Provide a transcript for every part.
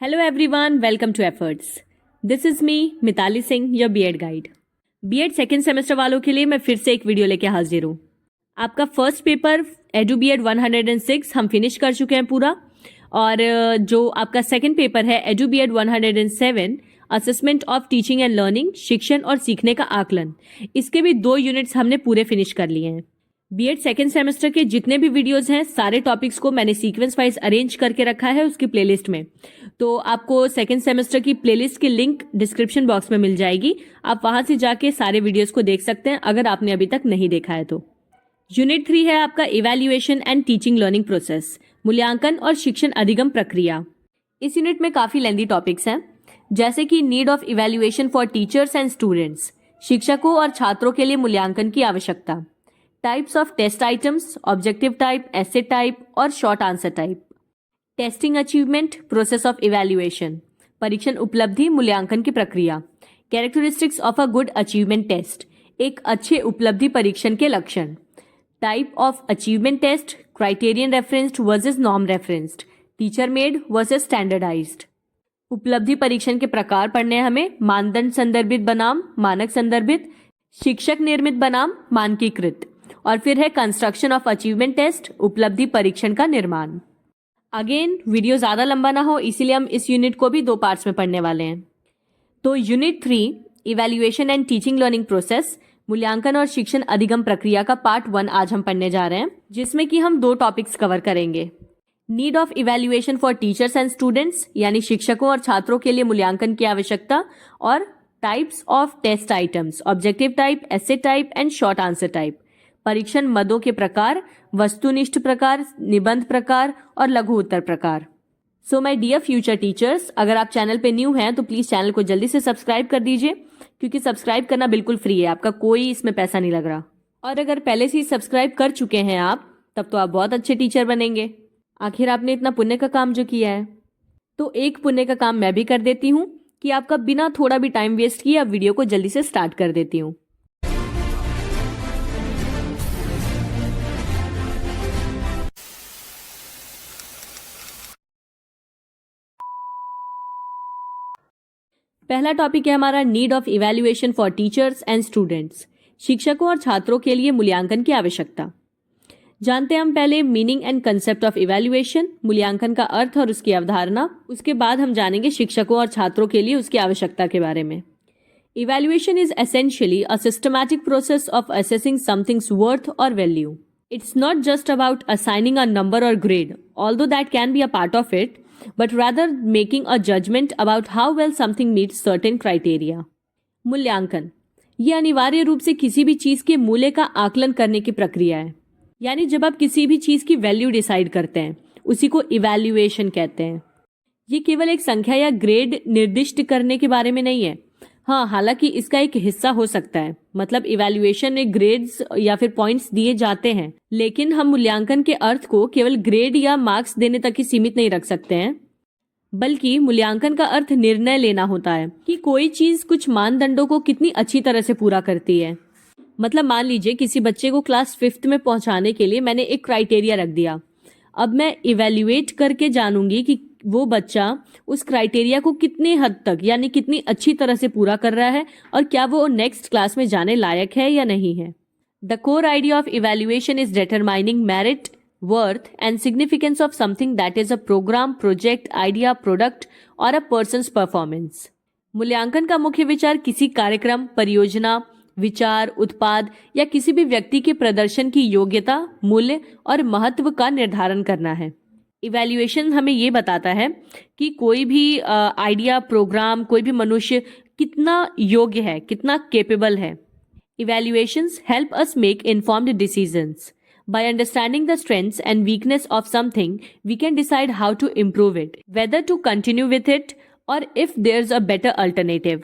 Hello everyone, welcome to Efforts. This is me, Mitali Singh, your B.Ed guide. B.Ed second semester वालों के लिए मैं फिर से एक वीडियो लेके हाजिर हूँ. आपका फर्स्ट पेपर एडू B.Ed 106 हम फिनिश कर चुके हैं पूरा, और जो आपका सेकेंड पेपर है edu B.Ed 107 assessment of teaching and learning, शिक्षण और सीखने का आकलन, इसके भी 2 यूनिट्स हमने पूरे फिनिश कर लिए हैं. B.Ed सेकेंड सेमेस्टर के जितने भी वीडियोस हैं सारे टॉपिक्स को मैंने सीक्वेंस वाइज अरेंज करके रखा है उसकी प्लेलिस्ट में. तो आपको सेकेंड सेमेस्टर की प्लेलिस्ट की लिंक डिस्क्रिप्शन बॉक्स में मिल जाएगी. आप वहां से जाके सारे वीडियोस को देख सकते हैं अगर आपने अभी तक नहीं देखा है तो. यूनिट 3 है आपका evaluation and teaching learning process, मूल्यांकन और शिक्षण अधिगम प्रक्रिया. इस यूनिट में काफी लेंदी टॉपिक्स हैं, जैसे कि need of evaluation for teachers and students, शिक्षकों और छात्रों के लिए मूल्यांकन की आवश्यकता, types of test items, objective type, essay type और short answer type, testing achievement, process of evaluation, परीक्षण उपलब्धि मूल्यांकन की प्रक्रिया, characteristics of a good achievement test, एक अच्छे उपलब्धि परीक्षण के लक्षण, type of achievement test, criterion referenced versus norm referenced, teacher made versus standardised. उपलब्धि परीक्षण के प्रकार पढ़ने हमें मानदंड संदर्भित बनाम मानक संदर्भित, शिक्षक निर्मित बनाम मानकीकृत, और फिर है कंस्ट्रक्शन ऑफ अचीवमेंट टेस्ट, उपलब्धि परीक्षण का निर्माण. अगेन वीडियो ज्यादा लंबा ना हो इसीलिए हम इस यूनिट को भी 2 पार्ट्स में पढ़ने वाले हैं. तो unit 3 evaluation and teaching learning process, मूल्यांकन और शिक्षण अधिगम प्रक्रिया का पार्ट 1 आज हम पढ़ने जा रहे हैं, जिसमें कि हम 2 टॉपिक्स कवर करेंगे. Need of evaluation for teachers and students, यानी शिक्षकों और छात्रों के लिए मूल्यांकन की आवश्यकता, और types of test items, objective type, essay type and short answer type, परीक्षण मदों के प्रकार, वस्तुनिष्ठ प्रकार, निबंध प्रकार और लघु उत्तर प्रकार. So my dear future teachers, अगर आप चैनल पे न्यू हैं तो प्लीज चैनल को जल्दी से सब्सक्राइब कर दीजिए, क्योंकि सब्सक्राइब करना बिल्कुल फ्री है, आपका कोई इसमें पैसा नहीं लग रहा. और अगर पहले से ही सब्सक्राइब कर चुके हैं आप, तब तो आप बहुत अच्छे टीचर बनेंगे. आखिर आपने इतना पुण्य का काम जो किया है. तो एक पुण्य का काम मैं भी कर देती हूँ कि आपका बिना थोड़ा भी टाइम वेस्ट किए अब वीडियो को जल्दी से स्टार्ट कर देती हूँ. पहला टॉपिक है हमारा need of evaluation for teachers and students, शिक्षकों और छात्रों के लिए मूल्यांकन की आवश्यकता. जानते हैं हम पहले meaning and concept of evaluation, मूल्यांकन का अर्थ और उसकी अवधारणा. उसके बाद हम जानेंगे शिक्षकों और छात्रों के लिए उसकी आवश्यकता के बारे में. Evaluation is essentially a systematic process of assessing something's worth और value. It's not just about assigning a number or grade, although that can be a part of it, but rather making a judgment about how well something meets certain criteria. मूल्यांकन ये अनिवार्य रूप से किसी भी चीज के मूल्य का आकलन करने की प्रक्रिया है. यानी जब आप किसी भी चीज की वैल्यू डिसाइड करते हैं उसी को इवैल्यूएशन कहते हैं. ये केवल एक संख्या या ग्रेड निर्दिष्ट करने के बारे में नहीं है. हाँ, हालांकि इसका एक हिस्सा हो सकता है, मतलब इवैल्यूएशन में ग्रेड्स या फिर पॉइंट्स दिए जाते हैं, लेकिन हम मूल्यांकन के अर्थ को केवल ग्रेड या मार्क्स देने तक ही सीमित नहीं रख सकते हैं, बल्कि मूल्यांकन का अर्थ निर्णय लेना होता है कि कोई चीज कुछ मानदंडों को कितनी अच्छी तरह से पूरा करती है. मतलब मान लीजिए किसी बच्चे को क्लास 5th में पहुंचाने के लिए मैंने एक क्राइटेरिया रख दिया. अब मैं इवैल्यूएट करके जानूंगी कि वो बच्चा उस क्राइटेरिया को कितने हद तक यानी कितनी अच्छी तरह से पूरा कर रहा है और क्या वो नेक्स्ट क्लास में जाने लायक है या नहीं है. The core idea of evaluation is determining merit, worth and significance of something that is a programme, project, idea, product और अ पर्सन्स परफॉर्मेंस. मूल्यांकन का मुख्य विचार किसी कार्यक्रम, परियोजना, विचार, उत्पाद या किसी भी व्यक्ति के प्रदर्शन की योग्यता, मूल्य और महत्व का निर्धारण करना है. इवैल्यूएशन हमें ये बताता है कि कोई भी आइडिया, प्रोग्राम, कोई भी मनुष्य कितना योग्य है, कितना केपेबल है. Evaluations help us make informed decisions. By understanding the strengths and weakness of something, we can decide how to improve it, whether to continue with it or if there's a better alternative.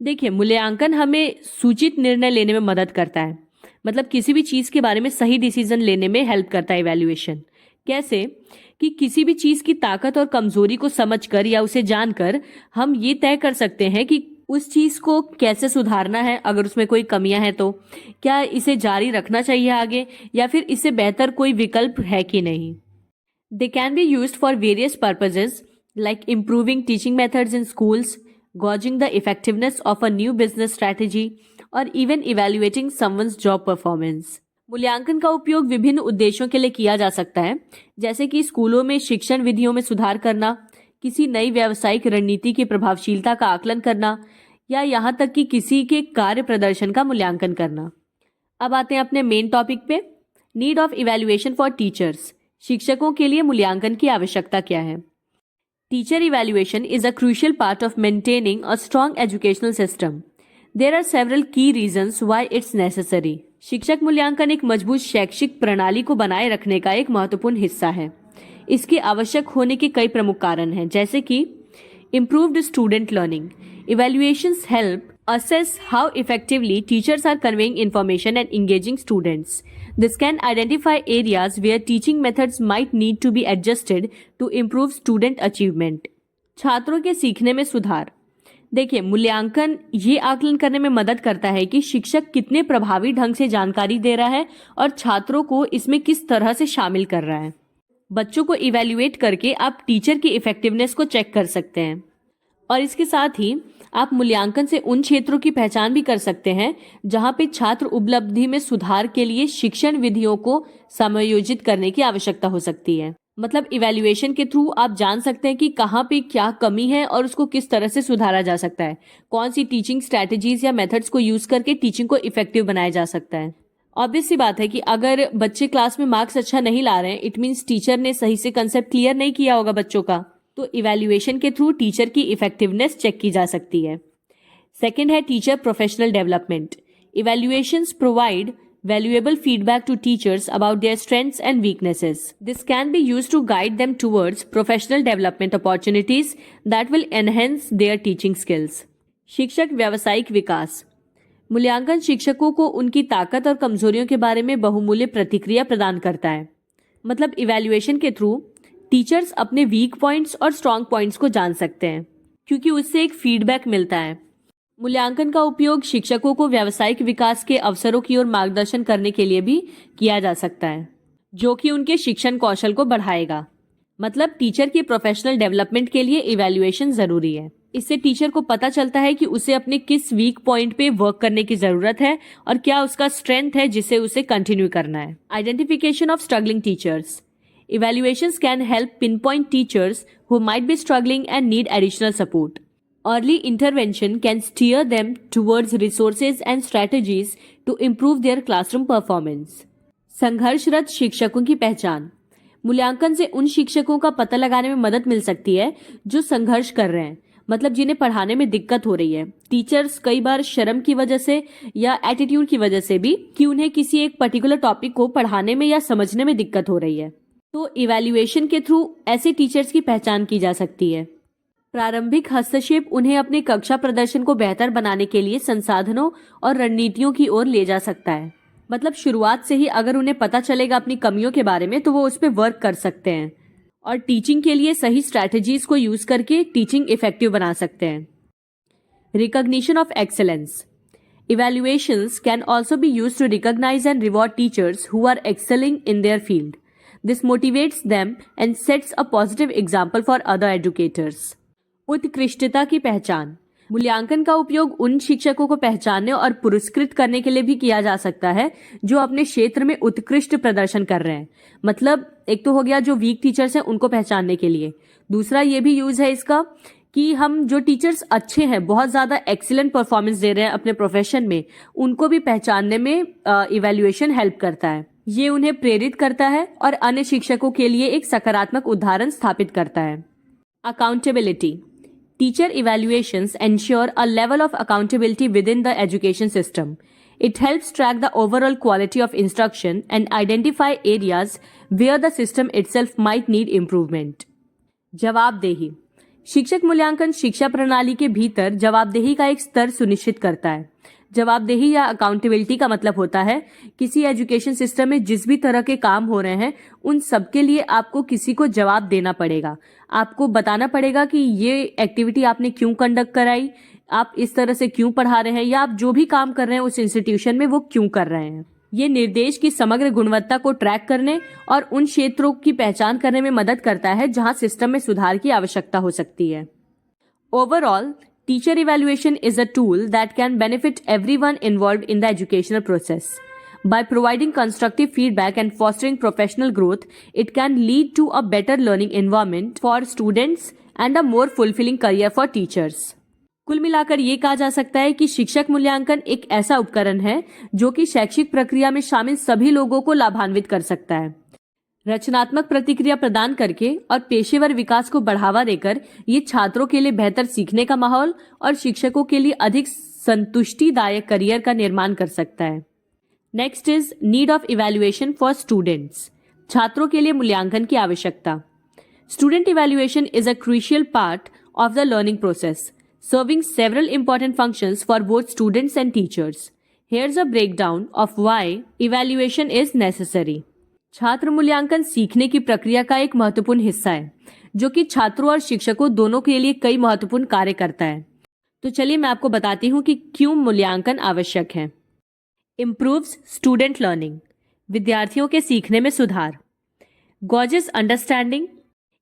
देखिए, मूल्यांकन हमें सूचित निर्णय लेने में मदद करता है, मतलब किसी भी चीज के बारे में सही डिसीजन लेने में हेल्प करता है इवैल्यूएशन. कैसे कि किसी भी चीज की ताकत और कमजोरी को समझकर या उसे जानकर हम ये तय कर सकते हैं कि उस चीज को कैसे सुधारना है, अगर उसमें कोई कमियां हैं तो क्या इसे जारी रखना चाहिए आगे, या फिर इससे बेहतर कोई विकल्प है कि नहीं. They can be used for various purposes like improving teaching methods in schools, gauging the effectiveness of a new business strategy, or even evaluating someone's job performance. मूल्यांकन का उपयोग विभिन्न उद्देश्यों के लिए किया जा सकता है, जैसे कि स्कूलों में शिक्षण विधियों में सुधार करना, किसी नई व्यावसायिक रणनीति की प्रभावशीलता का आकलन करना, या यहाँ तक कि किसी के कार्य प्रदर्शन का मूल्यांकन करना। अब आते हैं अपने मेन टॉपिक पे, need of evaluation for teachers. शिक्षकों के लिए मूल्यांकन की आवश्यकता क्या है? Teacher evaluation is a crucial part of maintaining a strong educational system. There are several key reasons why it's necessary. शिक्षक मूल्यांकन एक मजबूत शैक्षिक प्रणाली को बनाए रखने का एक महत्वपूर्ण हिस्सा है। इसके आवश्यक होने के कई प्रमुख कारण हैं, जैसे कि improved student learning. Evaluations help assess how effectively teachers are conveying information and engaging students. This can identify areas where teaching methods might need to be adjusted to improve student achievement. छात्रों के सीखने में सुधार। देखिए, मूल्यांकन ये आकलन करने में मदद करता है कि शिक्षक कितने प्रभावी ढंग से जानकारी दे रहा है और छात्रों को इसमें किस तरह से शामिल कर रहा है। बच्चों को इवैल्यूएट करके आप टीचर की इफेक्टिवनेस को चेक कर सकते हैं, और इसके साथ ही आप मूल्यांकन से उन क्षेत्रों की पहचान भी कर सकते हैं जहां पे छात्र उपलब्धि में सुधार के लिए शिक्षण विधियों को समायोजित करने की आवश्यकता हो सकती है। मतलब इवैल्यूएशन के थ्रू आप जान सकते हैं कि कहाँ पे क्या कमी है और उसको किस तरह से सुधारा जा सकता है, कौन सी टीचिंग स्ट्रैटेजीज या मेथड्स को यूज करके टीचिंग को इफेक्टिव बनाया जा सकता है। ऑब्वियस सी बात है कि अगर बच्चे क्लास में मार्क्स अच्छा नहीं ला रहे हैं, इट मीन्स टीचर ने सही से कंसेप्ट क्लियर नहीं किया होगा बच्चों का, तो इवैल्यूएशन के थ्रू टीचर की इफेक्टिवनेस चेक की जा सकती है। सेकंड है teacher professional development. Evaluations provide valuable feedback to teachers about their strengths and weaknesses. This can be used to guide them towards professional development opportunities that will enhance their teaching skills. शिक्षक व्यावसायिक विकास। मूल्यांकन शिक्षकों को उनकी ताकत और कमजोरियों के बारे में बहुमूल्य प्रतिक्रिया प्रदान करता है। मतलब इवैल्यूएशन के थ्रू टीचर्स अपने वीक पॉइंट्स और स्ट्रॉन्ग पॉइंट्स को जान सकते हैं, क्योंकि उससे एक फीडबैक मिलता है। मूल्यांकन का उपयोग शिक्षकों को व्यावसायिक विकास के अवसरों की ओर मार्गदर्शन करने के लिए भी किया जा सकता है, जो कि उनके शिक्षण कौशल को बढ़ाएगा। मतलब टीचर की प्रोफेशनल डेवलपमेंट के लिए इवैल्यूएशन जरूरी है। इससे टीचर को पता चलता है कि उसे अपने किस वीक पॉइंट पे वर्क करने की जरूरत है और क्या उसका स्ट्रेंथ है जिसे उसे कंटिन्यू करना है। Identification of struggling teachers. Evaluations can help pinpoint teachers who might be struggling and need additional support. Early intervention can steer them towards resources and strategies to improve their classroom performance. संघर्षरत शिक्षकों की पहचान। मूल्यांकन से उन शिक्षकों का पता लगाने में मदद मिल सकती है जो संघर्ष कर रहे हैं, मतलब जिन्हें पढ़ाने में दिक्कत हो रही है। टीचर्स कई बार शर्म की वजह से या एटीट्यूड की वजह से भी कि उन्हें किसी एक पर्टिकुलर टॉपिक को पढ़ाने में या समझने में दिक्कत हो रही है, तो इवैल्यूएशन के थ्रू ऐसे टीचर्स की पहचान की जा सकती है। प्रारंभिक हस्तक्षेप उन्हें अपने कक्षा प्रदर्शन को बेहतर बनाने के लिए संसाधनों और रणनीतियों की ओर ले जा सकता है। मतलब शुरुआत से ही अगर उन्हें पता चलेगा अपनी कमियों के बारे में, तो वो उस पर वर्क कर सकते हैं और टीचिंग के लिए सही स्ट्रैटेजीज को यूज करके टीचिंग इफेक्टिव बना सकते हैं। Recognition of excellence. Evaluations can also be used to recognize and reward teachers who are excelling in their field. This motivates them and sets a positive example for other educators. उत्कृष्टता की पहचान। मूल्यांकन का उपयोग उन शिक्षकों को पहचानने और पुरस्कृत करने के लिए भी किया जा सकता है जो अपने क्षेत्र में उत्कृष्ट प्रदर्शन कर रहे हैं। मतलब एक तो हो गया जो वीक टीचर्स हैं उनको पहचानने के लिए, दूसरा ये भी यूज है इसका कि हम जो टीचर्स अच्छे हैं, बहुत ज़्यादा एक्सीलेंट परफॉर्मेंस दे रहे हैं अपने प्रोफेशन में, उनको भी पहचानने में इवैल्यूएशन हेल्प करता है। ये उन्हें प्रेरित करता है और अन्य शिक्षकों के लिए एक सकारात्मक उदाहरण स्थापित करता है। Accountability. Teacher evaluations ensure a level of accountability with in the education system. It helps track the overall quality of instruction and identify areas where the system itself might need improvement. जवाबदेही। शिक्षक मूल्यांकन शिक्षा प्रणाली के भीतर जवाबदेही का एक स्तर सुनिश्चित करता है। जवाबदेही या अकाउंटेबिलिटी का मतलब होता है किसी एजुकेशन सिस्टम में जिस भी तरह के काम हो रहे हैं उन सब के लिए आपको किसी को जवाब देना पड़ेगा। आपको बताना पड़ेगा कि ये एक्टिविटी आपने क्यों कंडक्ट कराई, आप इस तरह से क्यों पढ़ा रहे हैं, या आप जो भी काम कर रहे हैं उस इंस्टीट्यूशन में वो क्यों कर रहे हैं। ये निर्देश की समग्र गुणवत्ता को ट्रैक करने और उन क्षेत्रों की पहचान करने में मदद करता है जहां सिस्टम में सुधार की आवश्यकता हो सकती है। Overall, teacher evaluation is a tool that can benefit everyone involved in the educational process. By providing constructive feedback and fostering professional growth, it can lead to a better learning environment for students and a more fulfilling career for teachers. कुल मिलाकर ये कहा जा सकता है कि शिक्षक मूल्यांकन एक ऐसा उपकरण है जो कि शैक्षिक प्रक्रिया में शामिल सभी लोगों को लाभान्वित कर सकता है। रचनात्मक प्रतिक्रिया प्रदान करके और पेशेवर विकास को बढ़ावा देकर ये छात्रों के लिए बेहतर सीखने का माहौल और शिक्षकों के लिए अधिक संतुष्टिदायक करियर का निर्माण कर सकता है। Next is need of evaluation for students. छात्रों के लिए मूल्यांकन की आवश्यकता. Student evaluation is a crucial part of the learning process, serving several important functions for both students and teachers. Here's a breakdown of why evaluation is necessary. छात्र मूल्यांकन सीखने की प्रक्रिया का एक महत्वपूर्ण हिस्सा है जो कि छात्रों और शिक्षकों दोनों के लिए कई महत्वपूर्ण कार्य करता है। तो चलिए मैं आपको बताती हूँ कि क्यों मूल्यांकन आवश्यक है। Improves student learning. विद्यार्थियों के सीखने में सुधार. Gauges understanding.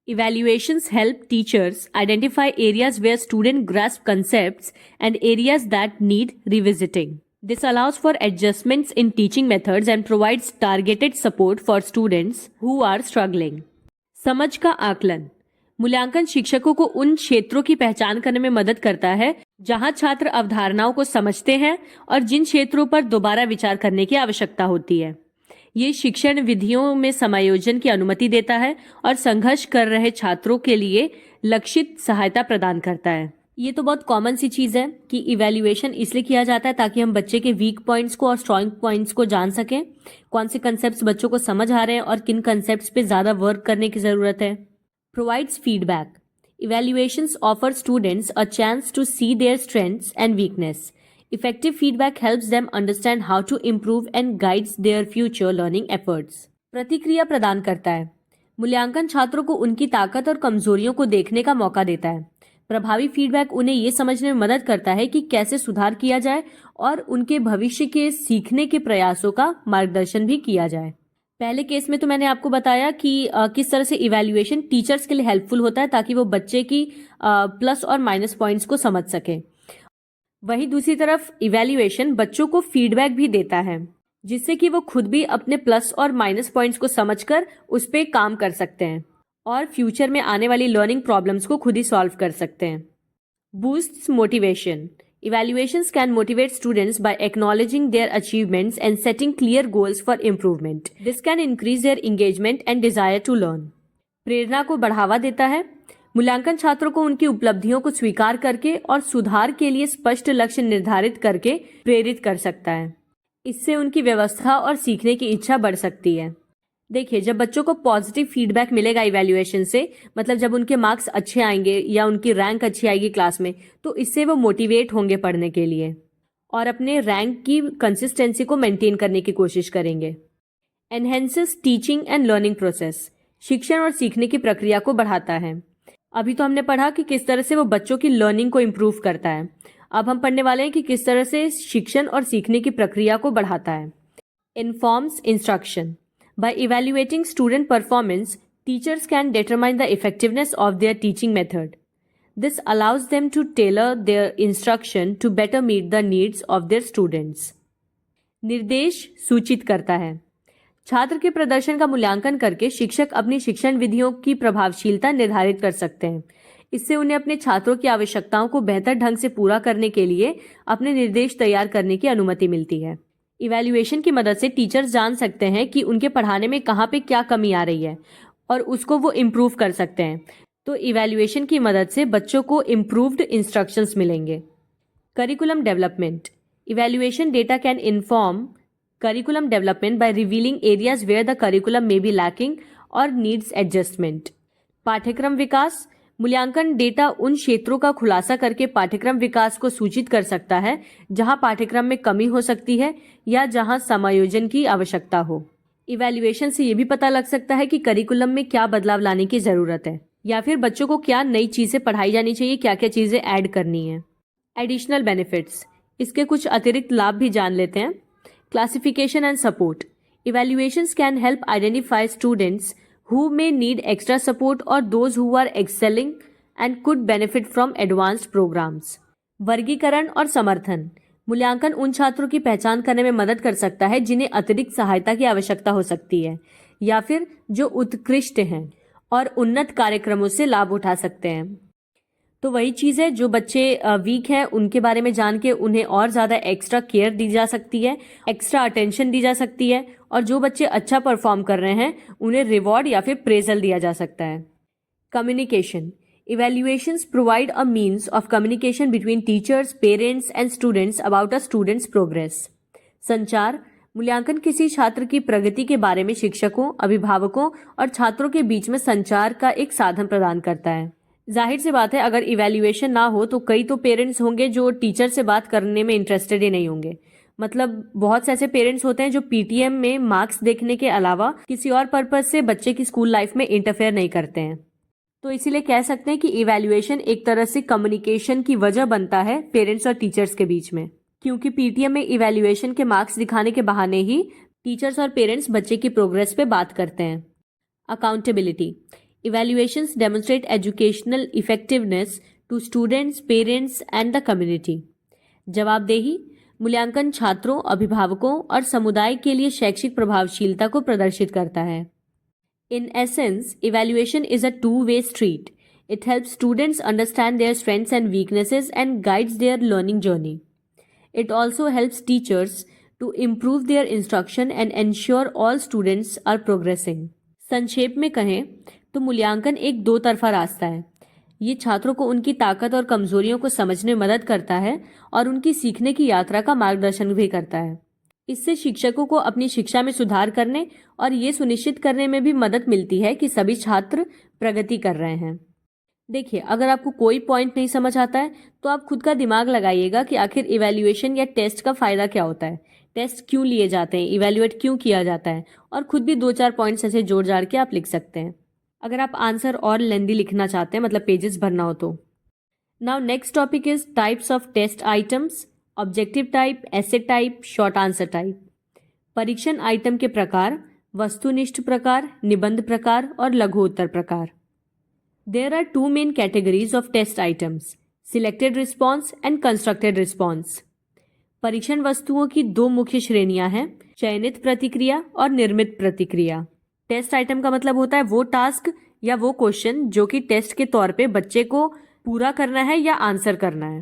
Evaluations help teachers identify areas where students grasp concepts and areas that need revisiting. This allows for adjustments in teaching methods and provides targeted support for students who are struggling. समझ का आकलन. मूल्यांकन शिक्षकों को उन क्षेत्रों की पहचान करने में मदद करता है जहां छात्र अवधारणाओं को समझते हैं और जिन क्षेत्रों पर दोबारा विचार करने की आवश्यकता होती है। ये शिक्षण विधियों में समायोजन की अनुमति देता है और संघर्ष कर रहे छात्रों के लिए लक्षित सहायता प्रदान करता है। ये तो बहुत कॉमन सी चीज़ है कि इवैल्यूएशन इसलिए किया जाता है ताकि हम बच्चे के वीक पॉइंट्स को और स्ट्रॉन्ग पॉइंट्स को जान सकें, कौन से कंसेप्ट्स बच्चों को समझ आ रहे हैं और किन कंसेप्ट्स पे ज़्यादा वर्क करने की ज़रूरत है। Provides feedback. Evaluations offer students a chance to see their strengths and weakness. Effective feedback helps them understand how to improve and guides their future learning efforts. प्रतिक्रिया प्रदान करता है. मूल्यांकन छात्रों को उनकी ताकत और कमजोरियों को देखने का मौका देता है. प्रभावी फीडबैक उन्हें ये समझने में मदद करता है कि कैसे सुधार किया जाए और उनके भविष्य के सीखने के प्रयासों का मार्गदर्शन भी किया जाए। पहले केस में तो मैंने आपको बताया कि किस तरह से इवैल्यूएशन टीचर्स के लिए हेल्पफुल होता है ताकि वो बच्चे की प्लस और माइनस पॉइंट्स को समझ सके। वहीं दूसरी तरफ इवैल्यूएशन बच्चों को फीडबैक भी देता है जिससे कि वो खुद भी अपने प्लस और माइनस पॉइंट्स को समझकर उस पर काम कर सकते हैं और फ्यूचर में आने वाली लर्निंग प्रॉब्लम्स को खुद ही सॉल्व कर सकते हैं। Boosts motivation. Evaluations can motivate students by acknowledging their achievements and setting clear goals for improvement. This can increase their engagement and desire to learn. प्रेरणा को बढ़ावा देता है. मूल्यांकन छात्रों को उनकी उपलब्धियों को स्वीकार करके और सुधार के लिए स्पष्ट लक्ष्य निर्धारित करके प्रेरित कर सकता है. इससे उनकी व्यवस्था और सीखने की इच्छा बढ़ सकती है. देखिए, जब बच्चों को पॉजिटिव फीडबैक मिलेगा इवैल्यूएशन से, मतलब जब उनके मार्क्स अच्छे आएंगे या उनकी रैंक अच्छी आएगी क्लास में, तो इससे वो मोटिवेट होंगे पढ़ने के लिए और अपने रैंक की कंसिस्टेंसी को मेंटेन करने की कोशिश करेंगे। Enhances teaching and learning process. शिक्षण और सीखने की प्रक्रिया को बढ़ाता है. अभी तो हमने पढ़ा कि किस तरह से वो बच्चों की लर्निंग को इम्प्रूव करता है। अब हम पढ़ने वाले हैं कि किस तरह से शिक्षण और सीखने की प्रक्रिया को बढ़ाता है। Informs instruction. By evaluating student performance, teachers can determine the effectiveness of their teaching method. This allows them to tailor their instruction to better meet the needs of their students. निर्देश सूचित करता है. छात्र के प्रदर्शन का मूल्यांकन करके शिक्षक अपनी शिक्षण विधियों की प्रभावशीलता निर्धारित कर सकते हैं. इससे उन्हें अपने छात्रों की आवश्यकताओं को बेहतर ढंग से पूरा करने के लिए अपने निर्देश तैयार करने की अनुमति मिलती है. इवैल्यूएशन की मदद से टीचर्स जान सकते हैं कि उनके पढ़ाने में कहाँ पे क्या कमी आ रही है और उसको वो इम्प्रूव कर सकते हैं. तो इवैल्यूएशन की मदद से बच्चों को इम्प्रूव्ड इंस्ट्रक्शंस मिलेंगे. Curriculum development. Evaluation data can inform curriculum development by revealing areas where the curriculum may be lacking और नीड्स एडजस्टमेंट. पाठ्यक्रम विकास. मूल्यांकन डेटा उन क्षेत्रों का खुलासा करके पाठ्यक्रम विकास को सूचित कर सकता है जहां पाठ्यक्रम में कमी हो सकती है या जहां समायोजन की आवश्यकता हो. इवैल्यूएशन से यह भी पता लग सकता है कि करिकुलम में क्या बदलाव लाने की जरूरत है या फिर बच्चों को क्या नई चीजें पढ़ाई जानी चाहिए, क्या क्या चीजें ऐड करनी है. Additional benefits. इसके कुछ अतिरिक्त लाभ भी जान लेते हैं. Classification and support. Evaluations can help identify students who may need extra support or those who are excelling and could benefit from advanced programs. वर्गीकरण और समर्थन. मूल्यांकन उन छात्रों की पहचान करने में मदद कर सकता है जिन्हें अतिरिक्त सहायता की आवश्यकता हो सकती है या फिर जो उत्कृष्ट हैं और उन्नत कार्यक्रमों से लाभ उठा सकते हैं. तो वही चीज़ है, जो बच्चे वीक हैं उनके बारे में जान के उन्हें और ज़्यादा एक्स्ट्रा केयर दी जा सकती है, एक्स्ट्रा अटेंशन दी जा सकती है, और जो बच्चे अच्छा परफॉर्म कर रहे हैं उन्हें रिवॉर्ड या फिर प्रेजल दिया जा सकता है. Communication. Evaluations provide a means of communication between teachers, parents and students about a student's progress. संचार. मूल्यांकन किसी छात्र की प्रगति के बारे में शिक्षकों, अभिभावकों और छात्रों के बीच में संचार का एक साधन प्रदान करता है. जाहिर सी बात है, अगर इवैल्यूएशन ना हो तो कई तो पेरेंट्स होंगे जो टीचर से बात करने में इंटरेस्टेड ही नहीं होंगे. मतलब बहुत से ऐसे पेरेंट्स होते हैं जो पीटीएम में मार्क्स देखने के अलावा किसी और पर्पज से बच्चे की स्कूल लाइफ में इंटरफेयर नहीं करते हैं. तो इसीलिए कह सकते हैं कि इवैल्यूएशन एक तरह से कम्युनिकेशन की वजह बनता है पेरेंट्स और टीचर्स के बीच में, क्योंकि पीटीएम में इवैल्यूएशन के मार्क्स दिखाने के बहाने ही टीचर्स और पेरेंट्स बच्चे की प्रोग्रेस पे बात करते हैं. Accountability. Evaluations demonstrate educational effectiveness to students, parents and the community. जवाबदेही. मूल्यांकन छात्रों, अभिभावकों और समुदाय के लिए शैक्षिक प्रभावशीलता को प्रदर्शित करता है. In essence, evaluation is a two-way street. It helps students understand their strengths and weaknesses and guides their learning journey. It also helps teachers to improve their instruction and ensure all students are progressing. संक्षेप में कहें तो मूल्यांकन एक दो तरफा रास्ता है. ये छात्रों को उनकी ताकत और कमजोरियों को समझने में मदद करता है और उनकी सीखने की यात्रा का मार्गदर्शन भी करता है. इससे शिक्षकों को अपनी शिक्षा में सुधार करने और ये सुनिश्चित करने में भी मदद मिलती है कि सभी छात्र प्रगति कर रहे हैं. देखिए, अगर आपको कोई पॉइंट नहीं समझ आता है तो आप खुद का दिमाग लगाइएगा कि आखिर इवैल्यूएशन या टेस्ट का फायदा क्या होता है, टेस्ट क्यों लिए जाते हैं, इवैल्यूएट क्यों किया जाता है, और खुद भी 2-4 पॉइंट्स ऐसे जोड़ जाड़ के आप लिख सकते हैं. अगर आप आंसर और लेंदी लिखना चाहते हैं, मतलब पेजेस भरना हो तो. Now next topic is types of test items. Objective type, essay type, short answer type. परीक्षण आइटम के प्रकार: वस्तुनिष्ठ प्रकार, निबंध प्रकार और लघु उत्तर प्रकार. There are 2 main categories of test items: selected response and constructed response. परीक्षण वस्तुओं की 2 मुख्य श्रेणियां हैं: चयनित प्रतिक्रिया और निर्मित प्रतिक्रिया. टेस्ट आइटम का मतलब होता है वो टास्क या वो क्वेश्चन जो कि टेस्ट के तौर पे बच्चे को पूरा करना है या आंसर करना है.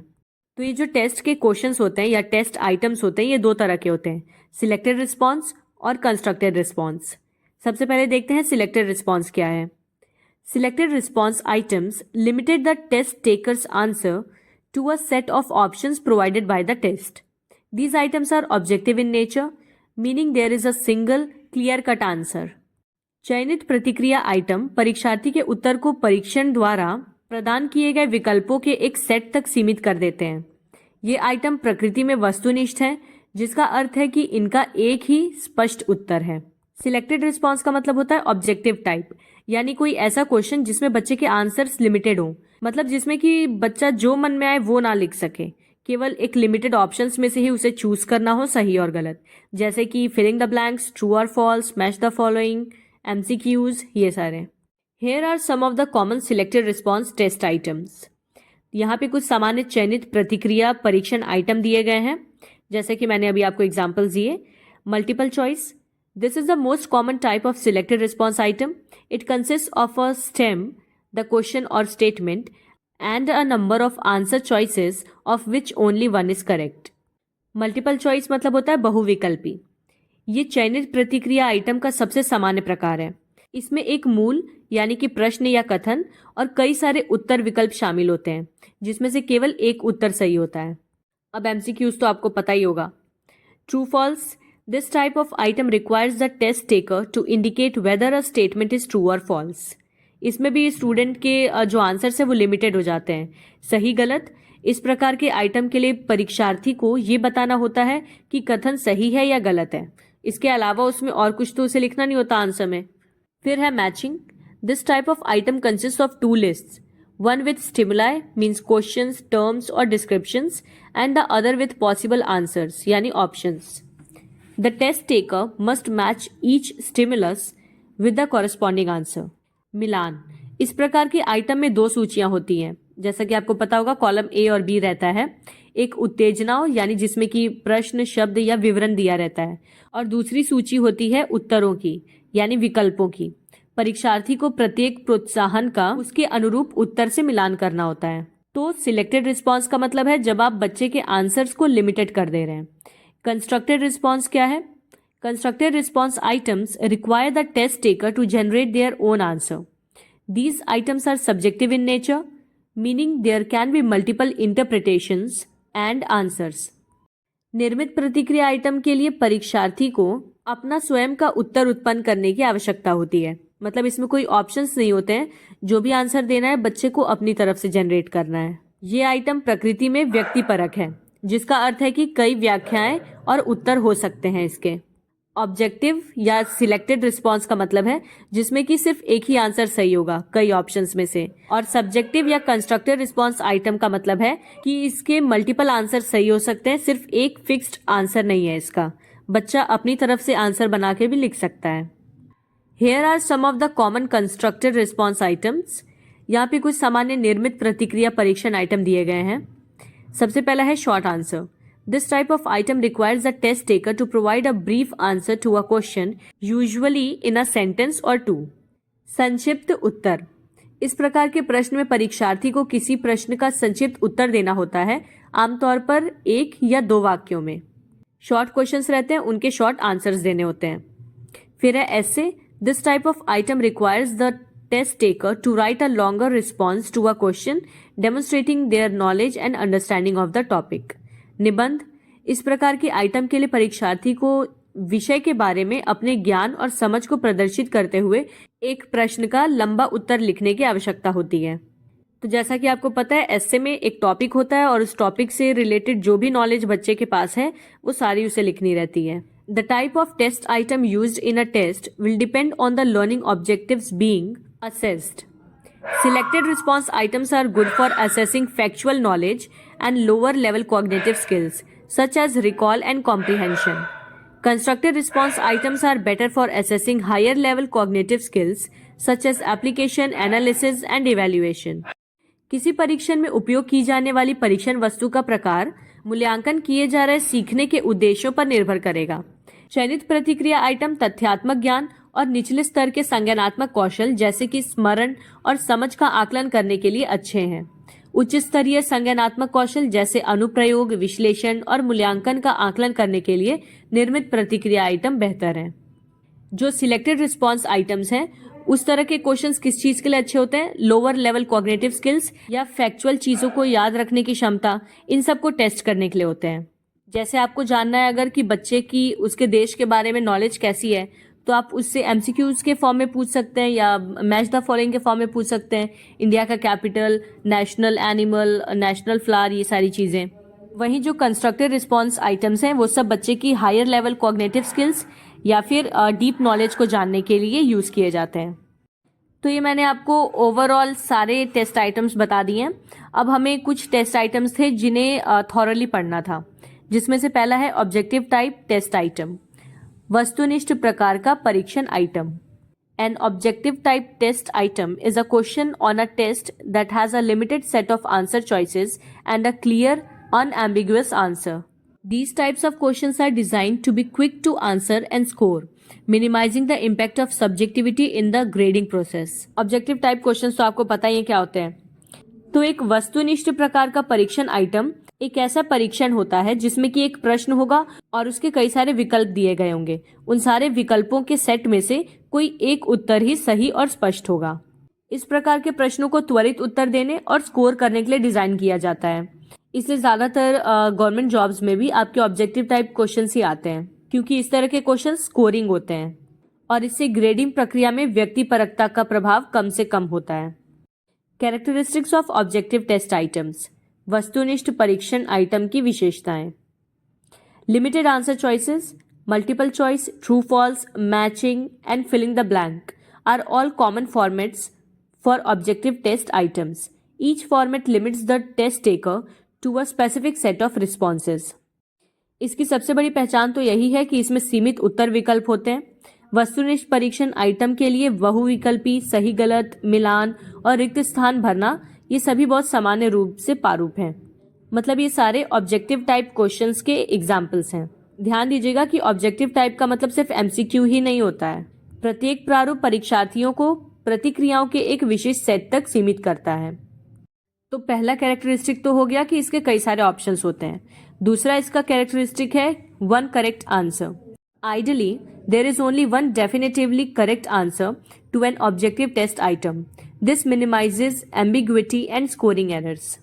तो ये जो टेस्ट के क्वेश्चंस होते हैं या टेस्ट आइटम्स होते हैं, ये 2 तरह के होते हैं: सिलेक्टेड रिस्पॉन्स और कंस्ट्रक्टेड रिस्पॉन्स. सबसे पहले देखते हैं सिलेक्टेड रिस्पॉन्स क्या है. Selected response items limited the test takers answer to a set of options provided by the test. These items are objective in nature, meaning there is a single clear-cut answer. चयनित प्रतिक्रिया item परीक्षार्थी के उत्तर को परीक्षण द्वारा प्रदान किए गए विकल्पों के एक सेट तक सीमित कर देते हैं. ये आइटम प्रकृति में वस्तुनिष्ठ हैं, जिसका अर्थ है कि इनका एक ही स्पष्ट उत्तर है. सिलेक्टेड रिस्पॉन्स का मतलब होता है ऑब्जेक्टिव टाइप, यानी कोई ऐसा क्वेश्चन जिसमें बच्चे के आंसर्स लिमिटेड हो, मतलब जिसमें कि बच्चा जो मन में आए वो ना लिख सके, केवल एक लिमिटेड ऑप्शंस में से ही उसे चूज करना हो सही और गलत. जैसे कि फिलिंग द ब्लैंक्स, ट्रू और false, match the following, MCQs, ये सारे. Here are some of the common selected response test items. यहाँ पे कुछ सामान्य चयनित प्रतिक्रिया परीक्षण आइटम दिए गए हैं, जैसे कि मैंने अभी आपको एग्जाम्पल्स दिए. Multiple choice. This is the most common type of selected response item. It consist of a stem, the question और statement, and a number of answer choices of which only one is correct. Multiple choice मतलब होता है बहुविकल्पी. ये चयनित प्रतिक्रिया item का सबसे सामान्य प्रकार है. इसमें एक मूल यानी कि प्रश्न या कथन और कई सारे उत्तर विकल्प शामिल होते हैं, जिसमें से केवल एक उत्तर सही होता है. अब MCQs तो आपको पता ही होगा. True false. This type of item requires the test taker to indicate whether a statement is true और फॉल्स. इसमें भी स्टूडेंट के जो आंसर्स है वो लिमिटेड हो जाते हैं, सही गलत. इस प्रकार के आइटम के लिए परीक्षार्थी को ये बताना होता है कि कथन सही है या गलत है. इसके अलावा उसमें और कुछ तो उसे लिखना नहीं होता आंसर में. फिर है matching. This type of item consist of 2 lists, one with stimuli means questions, terms और descriptions, and the other with possible answers यानी options. The test taker must match each stimulus with the corresponding answer. मिलान, इस प्रकार की item में दो सूचियां होती हैं। जैसा कि आपको पता होगा, कॉलम ए और बी रहता है। एक उत्तेजनाओं यानी जिसमें कि प्रश्न, शब्द या विवरण दिया रहता है, और दूसरी सूची होती है उत्तरों की यानी विकल्पों की। परीक्षार्थी को प्रत्येक प्रोत्साहन का उसके अनुरूप उत्तर से मिलान करना होता है। तो सिलेक्टेड रिस्पॉन्स का मतलब है जब आप बच्चे के आंसर्स को लिमिटेड कर दे रहे हैं। कंस्ट्रक्टेड रिस्पॉन्स क्या है? Constructed response items require the test taker to generate their own answer. These items are subjective in nature, meaning there can be multiple interpretations and answers. निर्मित प्रतिक्रिया आइटम के लिए परीक्षार्थी को अपना स्वयं का उत्तर उत्पन्न करने की आवश्यकता होती है। मतलब इसमें कोई ऑप्शंस नहीं होते हैं, जो भी आंसर देना है बच्चे को अपनी तरफ से जनरेट करना है। ये आइटम प्रकृति में व्यक्तिपरक है, जिसका अर्थ है कि कई व्याख्याएं और उत्तर हो सकते हैं इसके। ऑब्जेक्टिव या सिलेक्टेड रिस्पॉन्स का मतलब है जिसमें कि सिर्फ एक ही आंसर सही होगा कई ऑप्शंस में से। और सब्जेक्टिव या कंस्ट्रक्टेड रिस्पॉन्स आइटम का मतलब है कि इसके मल्टीपल आंसर सही हो सकते हैं, सिर्फ एक फिक्स्ड आंसर नहीं है इसका। बच्चा अपनी तरफ से आंसर बना के भी लिख सकता है। Here are some of the common constructed response items. यहाँ पे कुछ सामान्य निर्मित प्रतिक्रिया परीक्षण आइटम दिए गए हैं। सबसे पहला है short answer. This type of item requires the test taker to provide a brief answer to a question, usually in a sentence or two. संक्षिप्त उत्तर, इस प्रकार के प्रश्न में परीक्षार्थी को किसी प्रश्न का संक्षिप्त उत्तर देना होता है, आमतौर पर एक या दो वाक्यों में। शॉर्ट क्वेश्चंस रहते हैं, उनके शॉर्ट आंसर्स देने होते हैं। फिर है essay. This type of item requires the test taker to write a longer response to a question, demonstrating their knowledge and understanding of the topic. निबंध, इस प्रकार की आइटम के लिए परीक्षार्थी को विषय के बारे में अपने ज्ञान और समझ को प्रदर्शित करते हुए एक प्रश्न का लंबा उत्तर लिखने की आवश्यकता होती है। तो जैसा कि आपको पता है, एस्से में एक टॉपिक होता है और उस टॉपिक से रिलेटेड जो भी नॉलेज बच्चे के पास है वो सारी उसे लिखनी रहती है। The type of test item used in a test will depend on the learning objectives being assessed. Selected response items are good for assessing factual knowledge and lower level cognitive skills such as recall and comprehension. Constructed response items are better for assessing higher level cognitive skills such as application, analysis and evaluation. किसी परीक्षण में उपयोग की जाने वाली परीक्षण वस्तु का प्रकार मूल्यांकन किए जा रहे सीखने के उद्देश्यों पर निर्भर करेगा। चयनित प्रतिक्रिया आइटम तथ्यात्मक ज्ञान और निचले स्तर के संज्ञानात्मक कौशल जैसे कि स्मरण और समझ का आकलन करने के लिए अच्छे हैं। उच्च स्तरीय संज्ञानात्मक कौशल जैसे अनुप्रयोग, विश्लेषण और मूल्यांकन का आकलन करने के लिए निर्मित प्रतिक्रिया आइटम बेहतर हैं। जो सिलेक्टेड रिस्पॉन्स आइटम्स हैं, उस तरह के क्वेश्चंस किस चीज के लिए अच्छे होते हैं? लोअर लेवल कॉग्निटिव स्किल्स या फैक्चुअल चीजों को याद रखने की क्षमता, इन सबको टेस्ट करने के लिए होते हैं। जैसे आपको जानना है अगर कि बच्चे की उसके देश के बारे में नॉलेज कैसी है, तो आप उससे एमसीक्यूज के फॉर्म में पूछ सकते हैं या मैच द फॉलोइंग के फॉर्म में पूछ सकते हैं। इंडिया का capital, national animal, national flower, ये सारी चीज़ें। वहीं जो कंस्ट्रक्टेड रिस्पॉन्स आइटम्स हैं वो सब बच्चे की हायर लेवल कॉग्निटिव स्किल्स या फिर डीप नॉलेज को जानने के लिए यूज़ किए जाते हैं। तो ये मैंने आपको ओवरऑल सारे टेस्ट आइटम्स बता दिए हैं। अब हमें कुछ टेस्ट आइटम्स थे जिन्हें थॉरली पढ़ना था, जिसमें से पहला है ऑब्जेक्टिव टाइप टेस्ट आइटम, वस्तुनिष्ठ प्रकार का परीक्षण item. An objective type test item is a question on a test that has a limited set of answer choices and a clear, unambiguous answer. These types of questions are designed to be quick to answer and score, minimizing the impact of subjectivity in the grading process. Objective type questions तो आपको पता ही है क्या होते हैं। तो एक वस्तुनिष्ठ प्रकार का परीक्षण आइटम एक ऐसा परीक्षण होता है जिसमें कि एक प्रश्न होगा और उसके कई सारे विकल्प दिए गए होंगे। उन सारे विकल्पों के सेट में से कोई एक उत्तर ही सही और स्पष्ट होगा। इस प्रकार के प्रश्नों को त्वरित उत्तर देने और स्कोर करने के लिए डिजाइन किया जाता है। इससे ज्यादातर गवर्नमेंट जॉब्स में भी आपके ऑब्जेक्टिव टाइप क्वेश्चंस ही आते हैं, क्योंकि इस तरह के क्वेश्चन स्कोरिंग होते हैं और इससे ग्रेडिंग प्रक्रिया में व्यक्तिपरकता का प्रभाव कम से कम होता है। Characteristics of objective test items, वस्तुनिष्ठ परीक्षण आइटम की विशेषताएं। Limited answer choices, multiple choice, true false, matching and filling the blank are all common formats for objective test items. Each format limits the test taker to a specific set of responses. इसकी सबसे बड़ी पहचान तो यही है कि इसमें सीमित उत्तर विकल्प होते हैं। वस्तुनिष्ठ परीक्षण आइटम के लिए बहुविकल्पी, सही गलत, मिलान और रिक्त स्थान भरना, ये सभी बहुत सामान्य रूप से प्रारूप हैं। मतलब ये सारे ऑब्जेक्टिव टाइप क्वेश्चंस के एग्जाम्पल्स हैं। ध्यान दीजिएगा कि ऑब्जेक्टिव टाइप का मतलब सिर्फ एमसीक्यू ही नहीं होता है। प्रत्येक प्रारूप परीक्षार्थियों को प्रतिक्रियाओं के एक विशेष सेट तक सीमित करता है। तो पहला कैरेक्टरिस्टिक तो हो गया कि इसके कई सारे ऑप्शंस होते हैं। दूसरा इसका कैरेक्टरिस्टिक है one correct answer. Ideally there is only one definitively correct answer to an objective test item. This minimises ambiguity and scoring errors.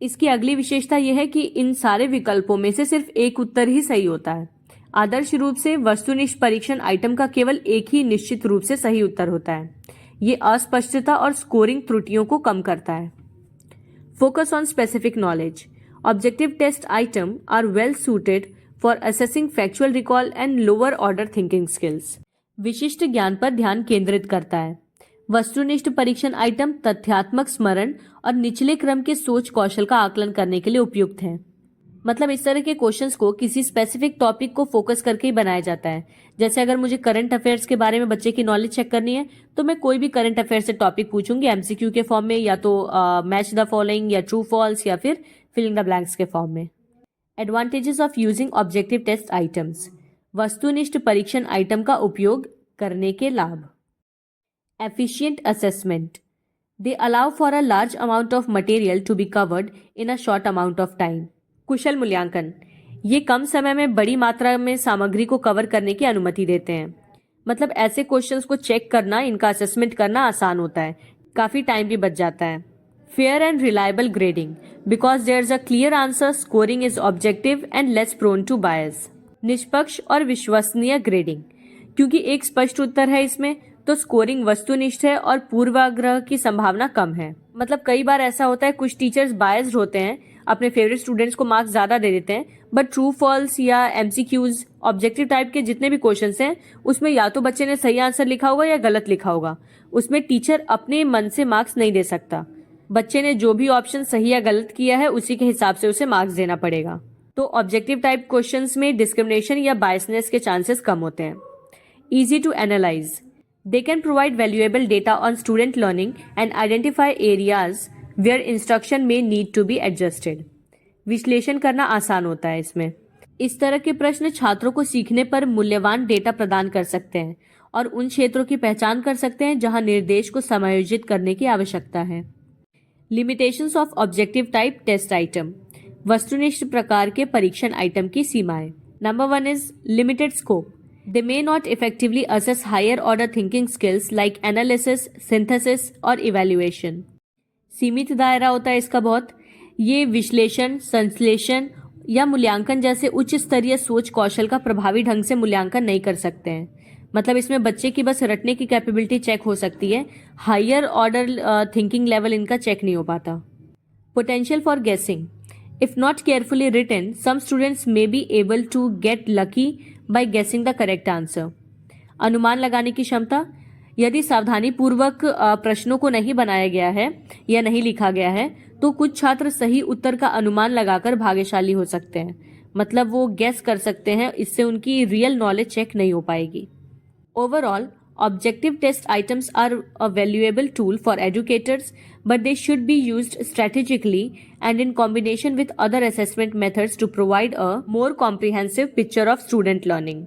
इसकी अगली विशेषता यह है कि इन सारे विकल्पों में से सिर्फ एक उत्तर ही सही होता है। आदर्श रूप से वस्तुनिष्ठ परीक्षण आइटम का केवल एक ही निश्चित रूप से सही उत्तर होता है। ये अस्पष्टता और स्कोरिंग त्रुटियों को कम करता है। Focus on specific knowledge. Objective test item are well suited for assessing factual recall and lower order thinking skills. विशिष्ट ज्ञान पर ध्यान केंद्रित करता है। वस्तुनिष्ठ परीक्षण आइटम तथ्यात्मक स्मरण और निचले क्रम के सोच कौशल का आकलन करने के लिए उपयुक्त हैं। मतलब इस तरह के क्वेश्चंस को किसी स्पेसिफिक टॉपिक को फोकस करके ही बनाया जाता है। जैसे अगर मुझे करंट अफेयर्स के बारे में बच्चे की नॉलेज चेक करनी है तो मैं कोई भी करंट अफेयर से टॉपिक पूछूंगी एमसीक्यू के फॉर्म में, या तो मैच द फॉलोइंग या ट्रू फॉल्स या फिर फिलिंग द ब्लैंक्स के फॉर्म में। Advantages of using objective test items. वस्तुनिष्ठ परीक्षण आइटम का उपयोग करने के लाभ। Efficient assessment. They allow for a large amount of material to be covered in a short amount of time. कुशल मूल्यांकन। ये कम समय में बड़ी मात्रा में सामग्री को कवर करने की अनुमति देते हैं। मतलब ऐसे क्वेश्चंस को चेक करना, इनका असेसमेंट करना आसान होता है, काफी टाइम भी बच जाता है। Fair and reliable grading. Because there is a clear answer, scoring is objective and less prone to bias. निष्पक्ष और विश्वसनीय ग्रेडिंग। क्योंकि एक स्पष्ट उत्तर है इसमें, तो स्कोरिंग वस्तुनिष्ठ है और पूर्वाग्रह की संभावना कम है। मतलब कई बार ऐसा होता है, कुछ टीचर्स बायस्ड होते हैं, अपने फेवरेट स्टूडेंट्स को मार्क्स ज्यादा दे देते हैं, बट ट्रू फॉल्स या एमसीक्यूज ऑब्जेक्टिव टाइप के जितने भी क्वेश्चंस हैं उसमें या तो बच्चे ने सही आंसर लिखा होगा या गलत लिखा होगा। उसमें टीचर अपने मन से मार्क्स नहीं दे सकता। बच्चे ने जो भी ऑप्शन सही या गलत किया है उसी के हिसाब से उसे मार्क्स देना पड़ेगा। तो ऑब्जेक्टिव टाइप क्वेश्चंस में डिस्क्रिमिनेशन या बायसनेस के चांसेस कम होते हैं। Easy to analyse. They can provide valuable data on student learning and identify areas where instruction may need to be adjusted. विश्लेषण करना आसान होता है इसमें। इस तरह के प्रश्न छात्रों को सीखने पर मूल्यवान डेटा प्रदान कर सकते हैं और उन क्षेत्रों की पहचान कर सकते हैं जहां निर्देश को समायोजित करने की आवश्यकता है। Limitations of objective type test item. वस्तुनिष्ठ प्रकार के परीक्षण आइटम की सीमाएं। Number 1 is limited scope. They may not effectively assess higher order thinking skills like analysis, synthesis और evaluation. सीमित दायरा होता है इसका बहुत। ये विश्लेषण, संश्लेषण या मूल्यांकन जैसे उच्च स्तरीय सोच कौशल का प्रभावी ढंग से मूल्यांकन नहीं कर सकते हैं। मतलब इसमें बच्चे की बस रटने की कैपेबिलिटी चेक हो सकती है, हायर ऑर्डर थिंकिंग लेवल इनका चेक नहीं हो पाता। पोटेंशियल फॉर गेसिंग। If not carefully written, some students may be able to get lucky by guessing the correct answer. अनुमान लगाने की क्षमता। यदि सावधानी पूर्वक प्रश्नों को नहीं बनाया गया है या नहीं लिखा गया है तो कुछ छात्र सही उत्तर का अनुमान लगाकर भाग्यशाली हो सकते हैं। मतलब वो गेस कर सकते हैं, इससे उनकी रियल नॉलेज चेक नहीं हो पाएगी। Overall, objective test items are a valuable tool for educators, but they should be used strategically and in combination with other assessment methods to provide a more comprehensive picture of student learning.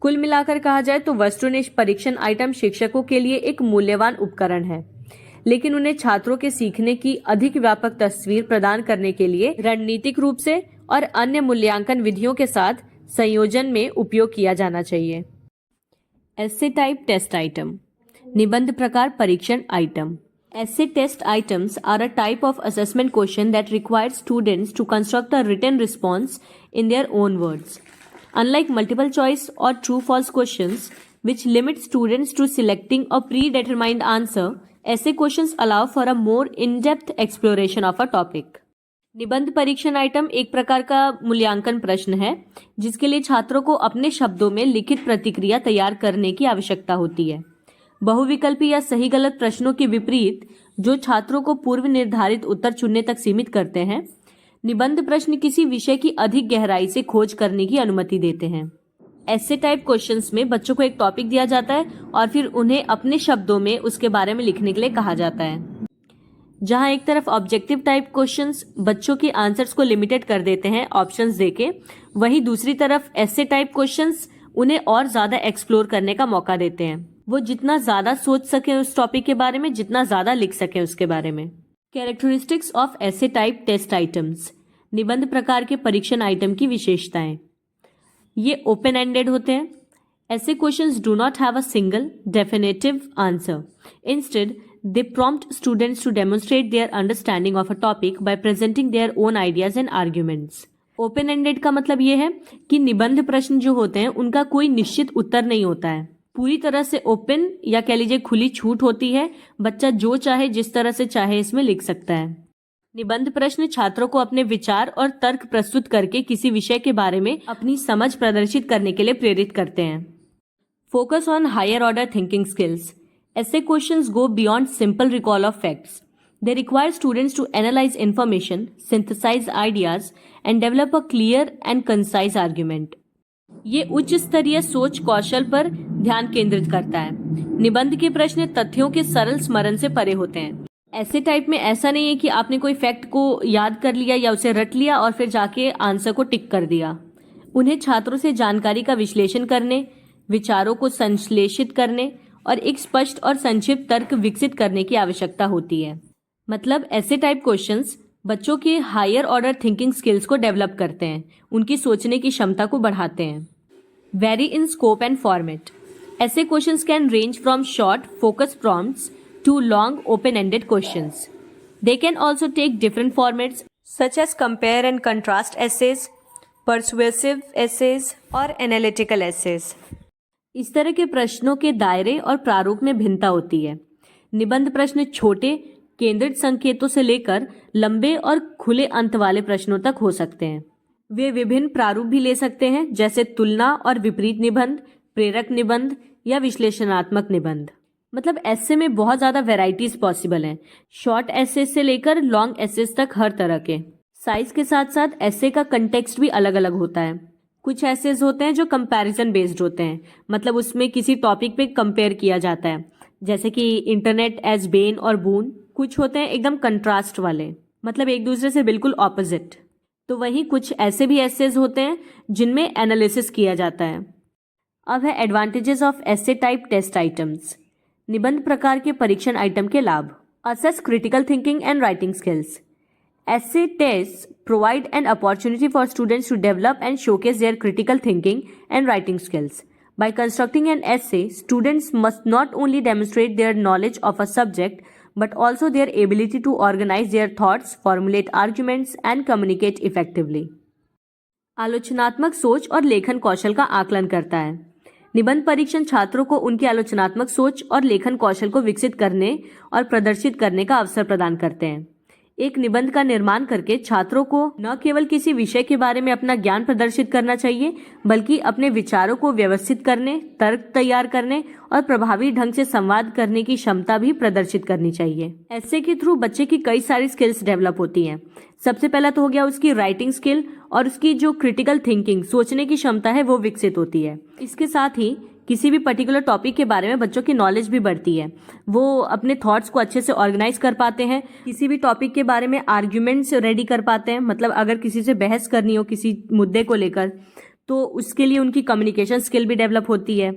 कुल मिलाकर कहा जाए तो वस्तुनिष्ठ परीक्षण item शिक्षकों के लिए एक मूल्यवान उपकरण है, लेकिन उन्हें छात्रों के सीखने की अधिक व्यापक तस्वीर प्रदान करने के लिए रणनीतिक रूप से और अन्य मूल्यांकन विधियों के साथ संयोजन में उपयोग किया जाना चाहिए। एसे टाइप टेस्ट आइटम। निबंध प्रकार परीक्षण item. Essay test items are a type of assessment question that requires students to construct a written response in their own words. Unlike multiple choice or true-false questions, which limit students to selecting a predetermined answer, essay questions allow for a more in-depth exploration of a topic. निबंध परीक्षण item एक प्रकार का मूल्यांकन प्रश्न है जिसके लिए छात्रों को अपने शब्दों में लिखित प्रतिक्रिया तैयार करने की आवश्यकता होती है। बहुविकल्पी या सही गलत प्रश्नों के विपरीत जो छात्रों को पूर्व निर्धारित उत्तर चुनने तक सीमित करते हैं, निबंध प्रश्न किसी विषय की अधिक गहराई से खोज करने की अनुमति देते हैं। ऐसे टाइप क्वेश्चंस में बच्चों को एक टॉपिक दिया जाता है और फिर उन्हें अपने शब्दों में उसके बारे में लिखने के लिए कहा जाता है। जहां एक तरफ ऑब्जेक्टिव टाइप क्वेश्चंस बच्चों के आंसर्स को लिमिटेड कर देते हैं ऑप्शंस देके, वहीं दूसरी तरफ ऐसे टाइप क्वेश्चंस उन्हें और ज्यादा एक्सप्लोर करने का मौका देते हैं। वो जितना ज्यादा सोच सके उस टॉपिक के बारे में, जितना ज्यादा लिख सके उसके बारे में। कैरेक्टरिस्टिक्स ऑफ ऐसे टाइप टेस्ट आइटम्स, निबंध प्रकार के परीक्षण आइटम की विशेषताएं। ये ओपन एंडेड होते हैं। ऐसे questions do not have a single definitive answer. Instead they prompt students to demonstrate their understanding of a topic by presenting their own ideas and arguments. Open ended का मतलब ये है कि निबंध प्रश्न जो होते हैं उनका कोई निश्चित उत्तर नहीं होता है, पूरी तरह से ओपन या कह लीजिए खुली छूट होती है। बच्चा जो चाहे जिस तरह से चाहे इसमें लिख सकता है। निबंध प्रश्न छात्रों को अपने विचार और तर्क प्रस्तुत करके किसी विषय के बारे में अपनी समझ प्रदर्शित करने के लिए प्रेरित करते हैं। Focus on higher order thinking skills. Essay questions go beyond simple recall of facts. They require students to analyze information, synthesize ideas, and develop a clear and concise argument. ये उच्च स्तरीय सोच कौशल पर ध्यान केंद्रित करता है। निबंध के प्रश्न तथ्यों के सरल स्मरण से परे होते हैं। ऐसे टाइप में ऐसा नहीं है कि आपने कोई फैक्ट को याद कर लिया या उसे रट लिया और फिर जाके आंसर को टिक कर दिया। उन्हें छात्रों से जानकारी का विश्लेषण करने, विचारों को संश्लेषित करने और एक स्पष्ट और संक्षिप्त तर्क विकसित करने की आवश्यकता होती है। मतलब ऐसे टाइप क्वेश्चंस बच्चों के हायर ऑर्डर थिंकिंग स्किल्स को डेवलप करते हैं, उनकी सोचने की क्षमता को बढ़ाते हैं। Vary in scope and format. ऐसे questions can range from short focus prompts to long open ended questions. They can also take different formats such as compare and contrast essays, persuasive essays और analytical essays. इस तरह के प्रश्नों के दायरे और प्रारूप में भिन्नता होती है। निबंध प्रश्न छोटे केंद्रित संकेतों से लेकर लंबे और खुले अंत वाले प्रश्नों तक हो सकते हैं। वे विभिन्न प्रारूप भी ले सकते हैं, जैसे तुलना और विपरीत निबंध, प्रेरक निबंध या विश्लेषणात्मक निबंध। मतलब ऐसे में बहुत ज्यादा वेराइटीज पॉसिबल हैं, शॉर्ट एसेज से लेकर लॉन्ग एसेज तक हर तरह के। साइज के साथ साथ एसे का कंटेक्स्ट भी अलग अलग होता है। कुछ एसेज होते हैं जो कंपैरिजन बेस्ड होते हैं, मतलब उसमें किसी टॉपिक पे कंपेयर किया जाता है, जैसे कि इंटरनेट एज बेन और बून। कुछ होते हैं एकदम कंट्रास्ट वाले, मतलब एक दूसरे से बिल्कुल ऑपोजिट। तो वहीं कुछ ऐसे भी एसेज होते हैं जिनमें एनालिसिस किया जाता है। अब है advantages of essay type test items, निबंध प्रकार के परीक्षण आइटम के लाभ। Assess critical thinking and writing skills. Essay tests provide an opportunity for students to develop and showcase their critical thinking and writing skills. By constructing an essay, students must not only demonstrate their knowledge of a subject, but also their ability to organize their thoughts, formulate arguments, and communicate effectively. आलोचनात्मक सोच और लेखन कौशल का आकलन करता है। निबंध परीक्षण छात्रों को उनकी आलोचनात्मक सोच और लेखन कौशल को विकसित करने और प्रदर्शित करने का अवसर प्रदान करते हैं। एक निबंध का निर्माण करके छात्रों को न केवल किसी विषय के बारे में अपना ज्ञान प्रदर्शित करना चाहिए, बल्कि अपने विचारों को व्यवस्थित करने, तर्क तैयार करने और प्रभावी ढंग से संवाद करने की क्षमता भी प्रदर्शित करनी चाहिए। ऐसे के थ्रू बच्चे की कई सारी स्किल्स डेवलप होती हैं। सबसे पहला तो हो गया उसकी राइटिंग स्किल, और उसकी जो क्रिटिकल थिंकिंग, सोचने की क्षमता है, वो विकसित होती है। इसके साथ ही किसी भी पर्टिकुलर टॉपिक के बारे में बच्चों की नॉलेज भी बढ़ती है। वो अपने थॉट्स को अच्छे से ऑर्गेनाइज कर पाते हैं, किसी भी टॉपिक के बारे में आर्ग्यूमेंट्स रेडी कर पाते हैं। मतलब अगर किसी से बहस करनी हो किसी मुद्दे को लेकर, तो उसके लिए उनकी कम्युनिकेशन स्किल भी डेवलप होती है।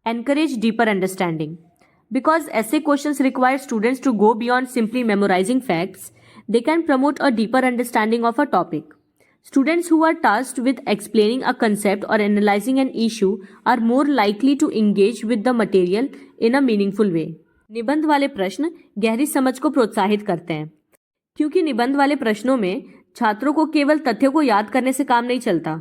Encourage deeper understanding. Because essay questions require students to go beyond simply memorising facts, they can promote a deeper understanding of a topic. Students who are tasked with explaining a concept or analyzing an issue are more likely to engage with the material in a meaningful way. निबंध वाले प्रश्न गहरी समझ को प्रोत्साहित करते हैं, क्योंकि निबंध वाले प्रश्नों में छात्रों को केवल तथ्यों को याद करने से काम नहीं चलता।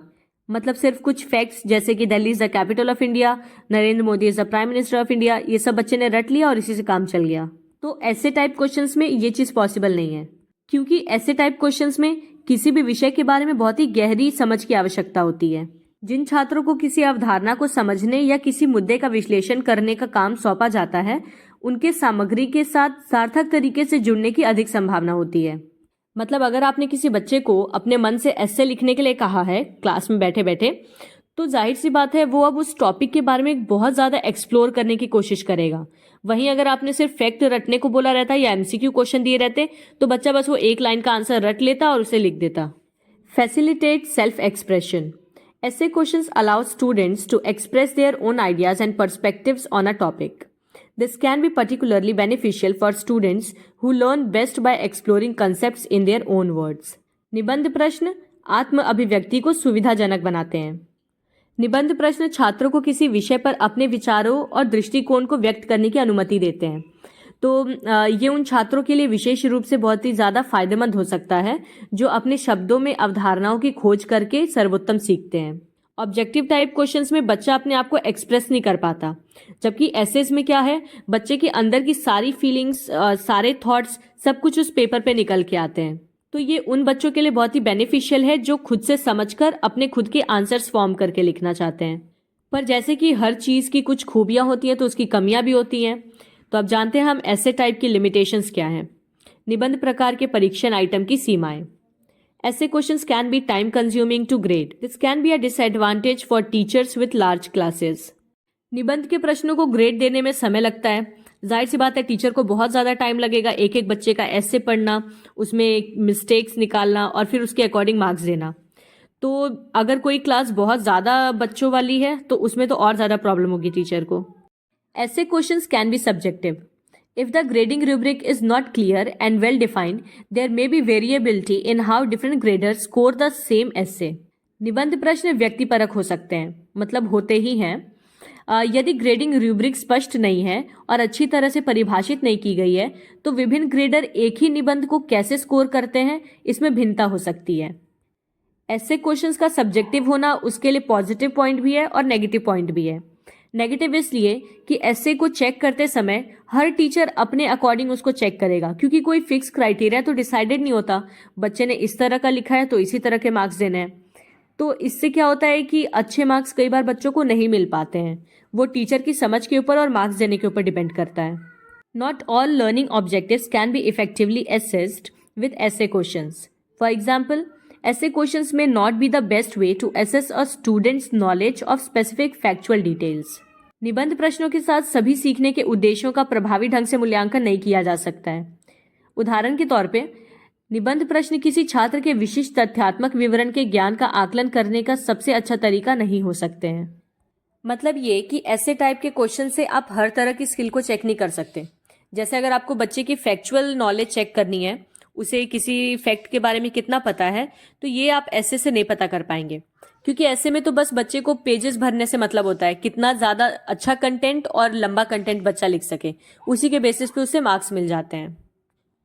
मतलब सिर्फ कुछ फैक्ट्स जैसे कि Delhi is the capital of India, Narendra Modi is the prime minister of India, ये सब बच्चे ने रट लिया और इसी से काम चल गया। तो ऐसे टाइप क्वेश्चंस में ये चीज पॉसिबल नहीं है, क्योंकि ऐसे टाइप क्वेश्चंस में किसी भी विषय के बारे में बहुत ही गहरी समझ की आवश्यकता होती है। जिन छात्रों को किसी अवधारणा को समझने या किसी मुद्दे का विश्लेषण करने का काम सौंपा जाता है, उनके सामग्री के साथ सार्थक तरीके से जुड़ने की अधिक संभावना होती है। मतलब अगर आपने किसी बच्चे को अपने मन से एस्से लिखने के लिए कहा है क्लास में बैठे बैठे, तो जाहिर सी बात है वो अब उस टॉपिक के बारे में बहुत ज़्यादा एक्सप्लोर करने की कोशिश करेगा। वहीं अगर आपने सिर्फ फैक्ट रटने को बोला रहता या एमसीक्यू क्वेश्चन दिए रहते, तो बच्चा बस वो एक लाइन का आंसर रट लेता और उसे लिख देता। Facilitate self expression. Essay questions allow students to express their own ideas and perspectives on a topic. This can be particularly beneficial for students who learn best by exploring concepts in their own words. निबंध प्रश्न आत्म अभिव्यक्ति को सुविधाजनक बनाते हैं। निबंध प्रश्न छात्रों को किसी विषय पर अपने विचारों और दृष्टिकोण को व्यक्त करने की अनुमति देते हैं। तो ये उन छात्रों के लिए विशेष रूप से बहुत ही ज़्यादा फायदेमंद हो सकता है जो अपने शब्दों में अवधारणाओं की खोज करके सर्वोत्तम सीखते हैं। ऑब्जेक्टिव टाइप क्वेश्चंस में बच्चा अपने आप को एक्सप्रेस नहीं कर पाता, जबकि एसेस में क्या है, बच्चे के अंदर की सारी फीलिंग्स, सारे थॉट्स, सब कुछ उस पेपर पे निकल के आते हैं। तो ये उन बच्चों के लिए बहुत ही बेनिफिशियल है जो खुद से समझकर अपने खुद के आंसर्स फॉर्म करके लिखना चाहते हैं। पर जैसे कि हर चीज़ की कुछ खूबियाँ होती हैं तो उसकी कमियाँ भी होती हैं। तो अब जानते हैं हम ऐसे टाइप की लिमिटेशंस क्या हैं। निबंध प्रकार के परीक्षण आइटम की सीमाएं। Essay questions can be time consuming to grade. This can be a disadvantage for teachers with large classes. निबंध के प्रश्नों को ग्रेड देने में समय लगता है। जाहिर सी बात है टीचर को बहुत ज़्यादा टाइम लगेगा एक एक बच्चे का ऐसे पढ़ना, उसमें मिस्टेक्स निकालना और फिर उसके अकॉर्डिंग मार्क्स देना। तो अगर कोई क्लास बहुत ज़्यादा बच्चों वाली है तो उसमें तो और ज़्यादा प्रॉब्लम होगी टीचर को। Essay questions can be subjective. If the grading rubric is not clear and well defined, there may be variability in how different graders score the same essay. निबंध प्रश्न व्यक्तिपरक हो सकते हैं, मतलब होते ही हैं। यदि ग्रेडिंग रूब्रिक स्पष्ट नहीं है और अच्छी तरह से परिभाषित नहीं की गई है, तो विभिन्न ग्रेडर एक ही निबंध को कैसे स्कोर करते हैं, इसमें भिन्नता हो सकती है। ऐसे क्वेश्चंस का सब्जेक्टिव होना उसके लिए पॉजिटिव पॉइंट भी है और नेगेटिव पॉइंट भी है। नेगेटिव इसलिए कि ऐसे को चेक करते समय हर टीचर अपने अकॉर्डिंग उसको चेक करेगा, क्योंकि कोई फिक्स क्राइटेरिया तो डिसाइडेड नहीं होता। बच्चे ने इस तरह का लिखा है तो इसी तरह के मार्क्स देने हैं। तो इससे क्या होता है कि अच्छे मार्क्स कई बार बच्चों को नहीं मिल पाते हैं। वो टीचर की समझ के ऊपर और मार्क्स देने के ऊपर डिपेंड करता है। Not all learning objectives can be effectively assessed with essay questions. For example, essay questions may not be the best way to assess a student's knowledge of specific factual details. निबंध प्रश्नों के साथ सभी सीखने के उद्देश्यों का प्रभावी ढंग से मूल्यांकन नहीं किया जा सकता है। उदाहरण के तौर पे, निबंध प्रश्न किसी छात्र के विशिष्ट तथ्यात्मक विवरण के ज्ञान का आकलन करने का सबसे अच्छा तरीका नहीं हो सकते हैं। मतलब ये कि ऐसे टाइप के क्वेश्चन से आप हर तरह की स्किल को चेक नहीं कर सकते। जैसे अगर आपको बच्चे की फैक्चुअल नॉलेज चेक करनी है, उसे किसी फैक्ट के बारे में कितना पता है, तो ये आप ऐसे से नहीं पता कर पाएंगे, क्योंकि ऐसे में तो बस बच्चे को पेजेस भरने से मतलब होता है, कितना ज़्यादा अच्छा कंटेंट और लंबा कंटेंट बच्चा लिख सके, उसी के बेसिस पे उसे मार्क्स मिल जाते हैं।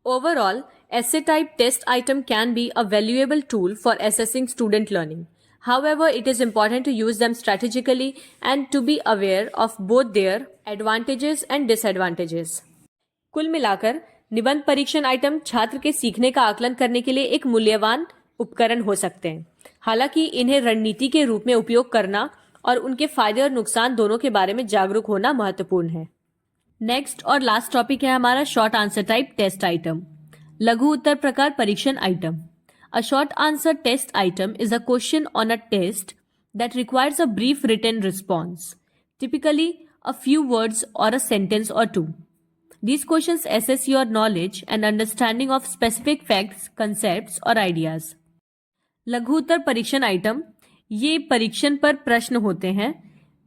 Overall, essay type test item can be a valuable tool for assessing student learning. However, it is important to use them strategically and to be aware of both their advantages and disadvantages. कुल मिलाकर निबंध परीक्षण item छात्र के सीखने का आकलन करने के लिए एक मूल्यवान उपकरण हो सकते हैं। हालांकि इन्हें रणनीति के रूप में उपयोग करना और उनके फायदे और नुकसान दोनों के बारे में जागरूक होना महत्वपूर्ण है। नेक्स्ट और लास्ट टॉपिक है हमारा short answer type test item, लघु उत्तर प्रकार परीक्षण item. A short answer test item is a question on a test that requires a brief written response, typically a few words और अ सेंटेंस और two. These questions assess your knowledge and understanding of specific facts, concepts और ideas. लघु उत्तर परीक्षण item ये परीक्षण पर प्रश्न होते हैं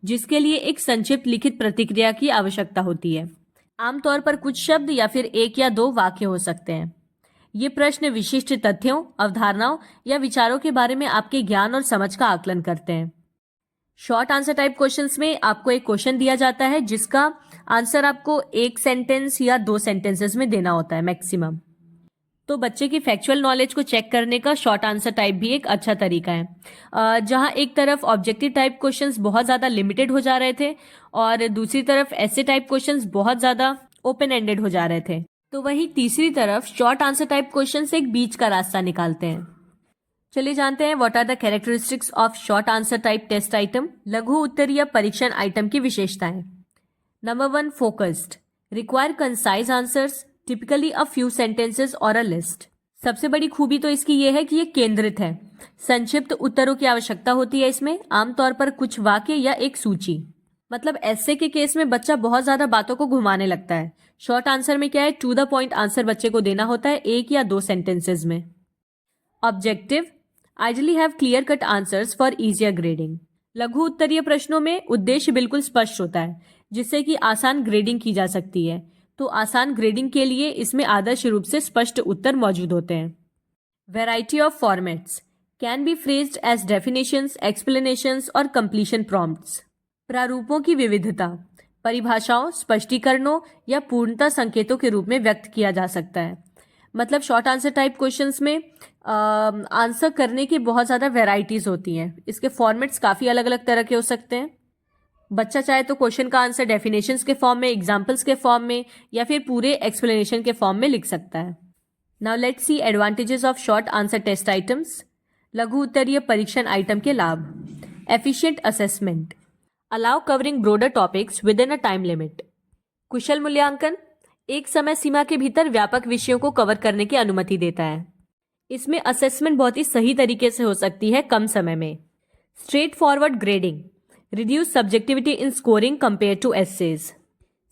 जिसके लिए एक संक्षिप्त लिखित प्रतिक्रिया की आवश्यकता होती है। आमतौर पर कुछ शब्द या फिर एक या दो वाक्य हो सकते हैं। ये प्रश्न विशिष्ट तथ्यों, अवधारणाओं या विचारों के बारे में आपके ज्ञान और समझ का आकलन करते हैं। शॉर्ट आंसर टाइप क्वेश्चंस में आपको एक क्वेश्चन दिया जाता है जिसका आंसर आपको एक सेंटेंस या दो सेंटेंसेस में देना होता है मैक्सिमम। तो बच्चे की फैक्चुअल नॉलेज को चेक करने का शॉर्ट आंसर टाइप भी एक अच्छा तरीका है। जहां एक तरफ ऑब्जेक्टिव टाइप क्वेश्चंस बहुत ज़्यादा लिमिटेड हो जा रहे थे और दूसरी तरफ ऐसे टाइप क्वेश्चंस बहुत ज़्यादा ओपन एंडेड हो जा रहे थे, तो वहीं तीसरी तरफ शॉर्ट आंसर टाइप क्वेश्चंस एक बीच का रास्ता निकालते हैं। चलिए जानते हैं what are the characteristics of short answer type test item, लघु उत्तरीय परीक्षण आइटम की विशेषताएं। Number 1, focused, require concise answers, typically a few sentences और अ लिस्ट। सबसे बड़ी खूबी तो इसकी ये है कि ये केंद्रित है। संक्षिप्त उत्तरों की आवश्यकता होती है इसमें, आमतौर पर कुछ वाक्य या एक सूची। मतलब ऐसे के केस में बच्चा बहुत ज्यादा बातों को घुमाने लगता है। शॉर्ट आंसर में क्या है, टू द पॉइंट आंसर बच्चे को देना होता है, एक या दो सेंटेंसेज में। Objective, ideally have clear cut answers for easier grading. लघु उत्तरीय प्रश्नों में उद्देश्य बिल्कुल स्पष्ट होता है, जिससे कि आसान ग्रेडिंग की जा सकती है। तो आसान ग्रेडिंग के लिए इसमें आदर्श रूप से स्पष्ट उत्तर मौजूद होते हैं। Variety of formats can be phrased as definitions, explanations और कंप्लीशन प्रॉम्प्ट्स। प्रारूपों की विविधता परिभाषाओं, स्पष्टीकरणों या पूर्णता संकेतों के रूप में व्यक्त किया जा सकता है। मतलब शॉर्ट आंसर टाइप क्वेश्चंस में आंसर करने की बहुत ज़्यादा वेराइटीज होती हैं। इसके फॉर्मेट्स काफ़ी अलग अलग तरह के हो सकते हैं। बच्चा चाहे तो क्वेश्चन का आंसर डेफिनेशंस के फॉर्म में, एग्जाम्पल्स के फॉर्म में या फिर पूरे एक्सप्लेनेशन के फॉर्म में लिख सकता है। Now let's see advantages of short answer test items. लघु उत्तरीय परीक्षण आइटम के लाभ। Efficient assessment, allow covering broader topics within a time limit. कुशल मूल्यांकन, एक समय सीमा के भीतर व्यापक विषयों को कवर करने की अनुमति देता है। इसमें असेसमेंट बहुत ही सही तरीके से हो सकती है कम समय में। Straightforward grading, reduce subjectivity in scoring compare to essays.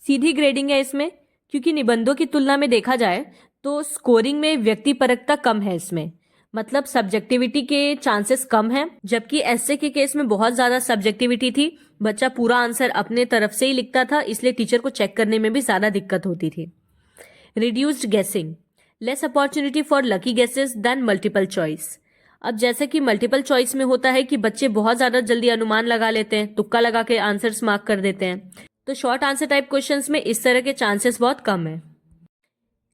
सीधी ग्रेडिंग है इसमें, क्योंकि निबंधों की तुलना में देखा जाए तो स्कोरिंग में व्यक्तिपरकता कम है इसमें। मतलब सब्जेक्टिविटी के चांसेस कम हैं, जबकि ऐसे के केस में बहुत ज्यादा सब्जेक्टिविटी थी। बच्चा पूरा आंसर अपने तरफ से ही लिखता था, इसलिए टीचर को चेक करने में भी ज्यादा दिक्कत होती थी। Reduced guessing, less opportunity for lucky guesses than multiple choice. अब जैसे कि मल्टीपल चॉइस में होता है कि बच्चे बहुत ज्यादा जल्दी अनुमान लगा लेते हैं, तुक्का लगा के आंसर्स मार्क कर देते हैं। तो शॉर्ट आंसर टाइप क्वेश्चंस में इस तरह के चांसेस बहुत कम है।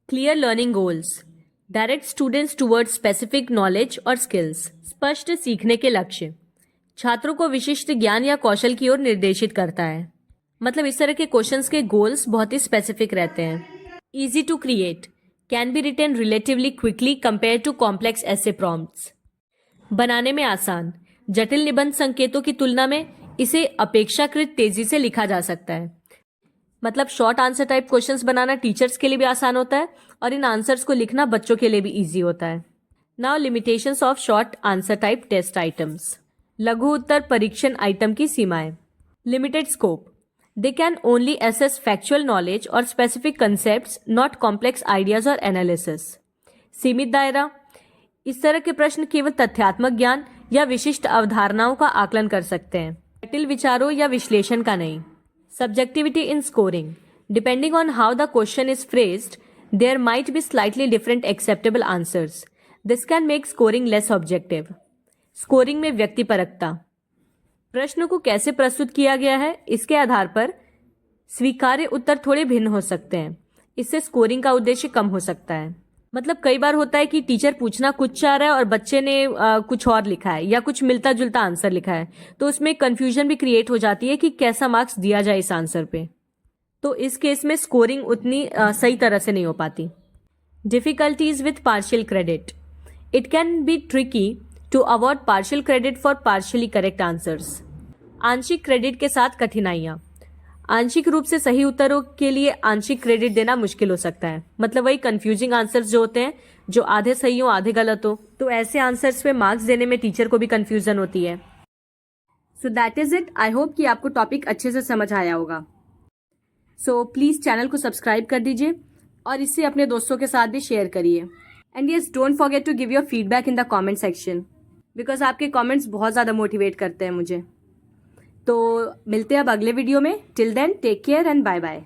Clear learning goals, direct students towards specific knowledge और स्किल्स। स्पष्ट सीखने के लक्ष्य, छात्रों को विशिष्ट ज्ञान या कौशल की ओर निर्देशित करता है। मतलब इस तरह के क्वेश्चंस के गोल्स बहुत ही स्पेसिफिक रहते हैं। Easy to create, can be written relatively quickly compare to complex essay prompts. बनाने में आसान, जटिल निबंध संकेतों की तुलना में इसे अपेक्षाकृत तेजी से लिखा जा सकता है। मतलब शॉर्ट आंसर टाइप क्वेश्चंस बनाना टीचर्स के लिए भी आसान होता है और इन आंसर्स को लिखना बच्चों के लिए भी इजी होता है। Now limitations of short answer type test items. लघु उत्तर परीक्षण आइटम की सीमाएं। Limited scope, they can only assess factual knowledge और specific concepts, not complex ideas और एनालिसिस। सीमित दायरा, इस तरह के प्रश्न केवल तथ्यात्मक ज्ञान या विशिष्ट अवधारणाओं का आकलन कर सकते हैं, जटिल विचारों या विश्लेषण का नहीं। Subjectivity in scoring, depending on how the question is phrased there might be slightly different acceptable answers, this can make scoring less objective. स्कोरिंग में व्यक्तिपरकता, प्रश्न को कैसे प्रस्तुत किया गया है इसके आधार पर स्वीकार्य उत्तर थोड़े भिन्न हो सकते हैं, इससे स्कोरिंग का उद्देश्य कम हो सकता है। मतलब कई बार होता है कि टीचर पूछना कुछ चाह रहा है और बच्चे ने कुछ और लिखा है या कुछ मिलता जुलता आंसर लिखा है, तो उसमें कंफ्यूजन भी क्रिएट हो जाती है कि कैसा मार्क्स दिया जाए इस आंसर पे। तो इस केस में स्कोरिंग उतनी सही तरह से नहीं हो पाती। Difficulties with partial credit, it can be tricky to award partial credit for partially correct answers. आंशिक क्रेडिट के साथ कठिनाइयां, आंशिक रूप से सही उत्तरों के लिए आंशिक क्रेडिट देना मुश्किल हो सकता है। मतलब वही कंफ्यूजिंग आंसर्स जो होते हैं, जो आधे सही हो आधे गलत हो, तो ऐसे आंसर्स पे मार्क्स देने में टीचर को भी कंफ्यूजन होती है। So that is it. I hope कि आपको टॉपिक अच्छे से समझ आया होगा। सो प्लीज चैनल को सब्सक्राइब कर दीजिए और इससे अपने दोस्तों के साथ भी शेयर करिए। And yes, don't forget to give your feedback in the comment section, because आपके कॉमेंट्स बहुत ज़्यादा मोटिवेट करते हैं मुझे। तो मिलते हैं अब अगले वीडियो में। Till then take care and bye bye.